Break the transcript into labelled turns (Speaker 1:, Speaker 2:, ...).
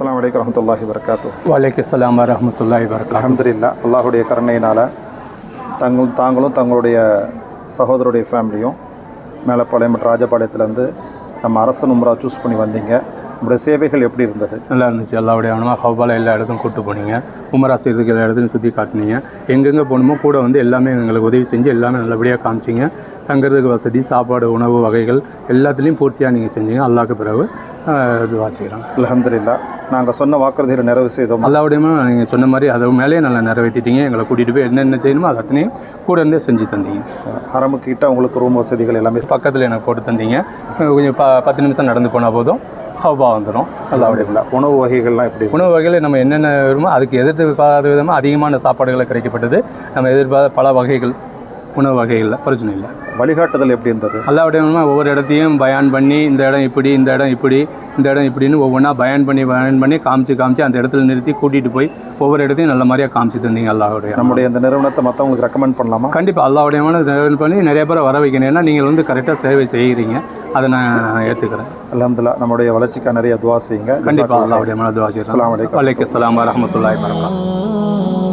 Speaker 1: அஸ்ஸலாமு அலைக்கும் வரஹ்மத்துல்லாஹி வபரகாத்துஹு.
Speaker 2: வலைக்கம் ஸலாம் வரஹ்மத்துல்லாஹி வபரகாத்துஹு.
Speaker 1: அல்ஹம்துலில்லாஹ், அல்லாஹுடைய கருணையினால் தாங்களும் தங்களுடைய சகோதரருடைய ஃபேமிலியும் மேலப்பாளையம் மற்றும் ராஜபாளையத்துலேருந்து நம்ம அரசன் உம்ரா சூஸ் பண்ணி வந்தீங்க. உங்களுடைய சேவைகள் எப்படி இருந்தது?
Speaker 2: நல்லா இருந்துச்சு. அல்லாவுடைய அனுமா ஹவ்வால எல்லா இடத்துக்கும் கூப்பிட்டு போனீங்க. உமரா செய்கிறதுக்கு எல்லா இடத்துலையும் சுற்றி காட்டினீங்க. எங்கெங்கே போகணுமோ கூட வந்து எல்லாமே எங்களுக்கு உதவி செஞ்சு எல்லாமே நல்லபடியாக காமிச்சிங்க. தங்குறதுக்கு வசதி, சாப்பாடு, உணவு வகைகள் எல்லாத்துலேயும் பூர்த்தியாக நீங்கள் செஞ்சீங்க. அல்லாஹ்க்கு பிறகு இது வாசிக்கிறோம்.
Speaker 1: அல்ஹம்துலில்லாஹ், நாங்கள் சொன்ன வாக்குறுதிகளை நிறைவு செய்தோம்.
Speaker 2: அல்லாவுடையமா நீங்கள் சொன்ன மாதிரி அதை மேலேயே நல்லா நிறைவேற்றிட்டீங்க. எங்களை கூட்டிகிட்டு போய் என்னென்ன செய்யணுமோ அது அத்தனையும் கூட இருந்தே செஞ்சு தந்தீங்க.
Speaker 1: ஹரமுக்கு கிட்ட உங்களுக்கு ரூம் வசதிகள் எல்லாமே
Speaker 2: பக்கத்தில் எனக்கு போட்டு தந்தீங்க. கொஞ்சம் 10 நிமிஷம் நடந்து போனால் போதும், ஹவ்வா வந்துடும்.
Speaker 1: அல்லாஹ்வுடைய உணவு வகைகள்லாம் எப்படி?
Speaker 2: உணவு வகையில் நம்ம என்னென்ன வருமோ அதுக்கு எதிர்பார்க்காத விதமாக அதிகமான சாப்பாடுகளை கிடைக்கப்பட்டது. நம்ம எதிர்பார்த்த பல வகைகள் உணவு வகைகளில் பிரச்சனை இல்லை.
Speaker 1: வழிகாட்டுதல் எப்படி இருந்தது?
Speaker 2: அல்லாவுடைய ஒவ்வொரு இடத்தையும் பயான் பண்ணி இந்த இடம் இப்படி, இந்த இடம் இப்படி, இந்த இடம் இப்படின்னு ஒவ்வொன்றா பயான் பண்ணி காமிச்சு அந்த இடத்துல நிறுத்தி கூட்டிகிட்டு போய் ஒவ்வொரு இடத்தையும் நல்ல மாதிரியாக காமிச்சு தந்தீங்க. அல்லாவுடைய
Speaker 1: நம்முடைய இந்த நிறுவனத்தை மற்றவங்களுக்கு ரெக்கமெண்ட் பண்ணலாமா?
Speaker 2: கண்டிப்பாக அல்லாவுடைய ரெக்கமெண்ட் பண்ணி நிறைய பேரை வர வைக்கணும். ஏன்னா நீங்கள் வந்து கரெக்டாக சேவை செய்கிறீங்க, அதை நான் ஏற்றுக்கிறேன்.
Speaker 1: அல்ஹம்துலில்லாஹ், நம்முடைய வளர்ச்சிக்காக நிறைய துவா செய்யுங்க.
Speaker 2: கண்டிப்பாக அல்லாவுடைய துவா செய்யுங்க.
Speaker 1: அஸ்ஸலாமு அலைக்கும்.
Speaker 2: வலைக்கம் ஸலாம் வரஹ்மத்துல்லாஹி வபரகாத்துஹு.